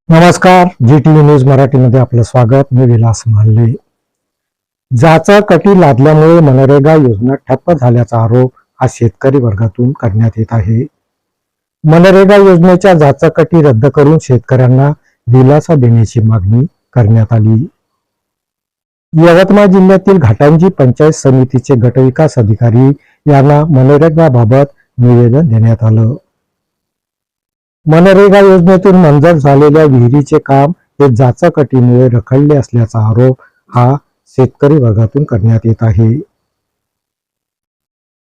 नमस्कार, जी TV news मराठीमध्ये आपलं स्वागत. मी विलास महाले. जाचा कटी लादल्यामुळे मनरेगा योजना ठप्प झाल्याचा आरोप आज शेतकरी वर्गातून करण्यात येत आहे. मनरेगा योजनेच्या जाचाकटी रद्द करून शेतकऱ्यांना दिलासा देण्याची मागणी करण्यात आली. यवतमाळ जिल्ह्यातील घाटांजी पंचायत समितीचे गटविकास अधिकारी यांना मनरेगाबाबत निवेदन देण्यात आलं. मनरेगा योजनेतून मंजूर झालेल्या विहिरीचे काम हे जाचाकटीमुळे रखडले असल्याचा आरोप हा शेतकरी वर्गातून करण्यात येत आहे.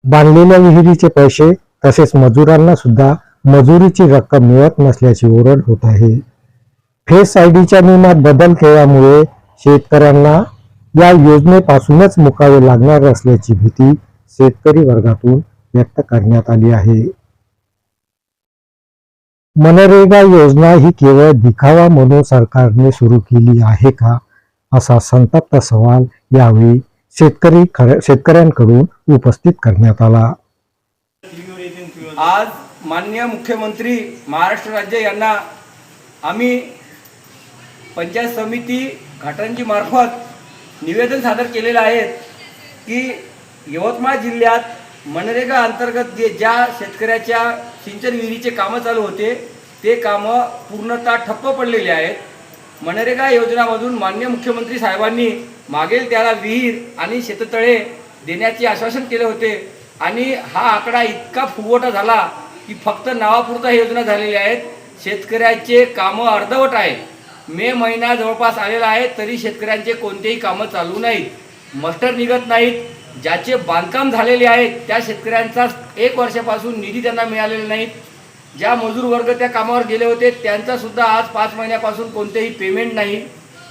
बांधलेल्या विहिरीचे पैसे तसेच मजुरांना सुद्धा मजुरीची रक्कम मिळत नसल्याची ओरड होत आहे. फेस आयडीच्या नियमात बदल केल्यामुळे शेतकऱ्यांना या योजनेपासूनच मुकावे लागणार असल्याची भीती शेतकरी वर्गातून व्यक्त करण्यात आली आहे. मनरेगा योजना ही केवळ दिखावा म्हणून सरकारने सुरू केली आहे का, असा संतप्त सवाल यावेळी शेतकऱ्यांकडून उपस्थित करण्यात आला. आज माननीय मुख्यमंत्री महाराष्ट्र राज्य यांना आम्ही पंचायत समिती घाटंजी मार्फत निवेदन सादर केलेलं आहे की यवतमाळ जिल्ह्यात मनरेगा अंतर्गत ज्या शेतकऱ्याच्या सिंचन विहिरीचे कामं चालू होते ते कामं पूर्णतः ठप्प पडलेले आहेत. मनरेगा योजनामधून माननीय मुख्यमंत्री साहेबांनी मागेल त्याला विहीर आणि शेततळे देण्याचे आश्वासन केले होते आणि हा आकडा इतका फुगवटा झाला की फक्त नावापुरता ही योजना झालेली आहेत. शेतकऱ्याचे कामं अर्धवट आहेत. मे महिना जवळपास आलेला आहे तरी शेतकऱ्यांचे कोणतेही कामं चालू नाहीत, मस्टर निघत नाहीत. ज्याचे बांधकाम झालेले आहेत त्या शेतकऱ्यांचा 1 वर्षापासून निधी त्यांना मिळालेला नाहीत. ज्या मजूर वर्ग त्या कामावर गेले होते त्यांचा सुद्धा आज 5 महिन्यापासून कोणतेही पेमेंट नाही.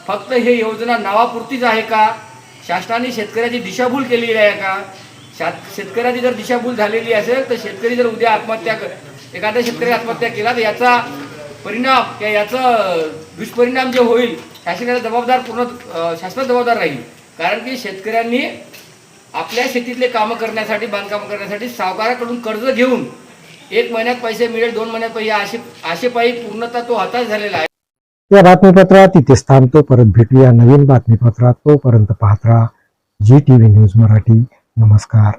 फक्त हे योजना नावापुरतीच आहे का? शासनाने शेतकऱ्याची दिशाभूल केलेली आहे का? शेतकऱ्याची जर दिशाभूल झालेली असेल तर शेतकरी जर उद्या एखाद्या शेतकरी आत्महत्या केला तर याचा परिणाम किंवा याचं दुष्परिणाम जे होईल शासनाला शासनाला जबाबदार राहील. कारण की शेतकऱ्यांनी आपल्या शेतीतले कामं करण्यासाठी बांधकाम करण्यासाठी सावकाराकडून कर्ज घेऊन 1 महिन्यात पैसे मिळेल 2 महिन्यात पैसे आशेपायी पूर्णतः तो हताश झालेला आहे. या बातमीपत्रात इथेच थांबतो. परत भेटूया नवीन बातमीपत्रात. तोपर्यंत पाहत राहा जी टीव्ही न्यूज मराठी. नमस्कार.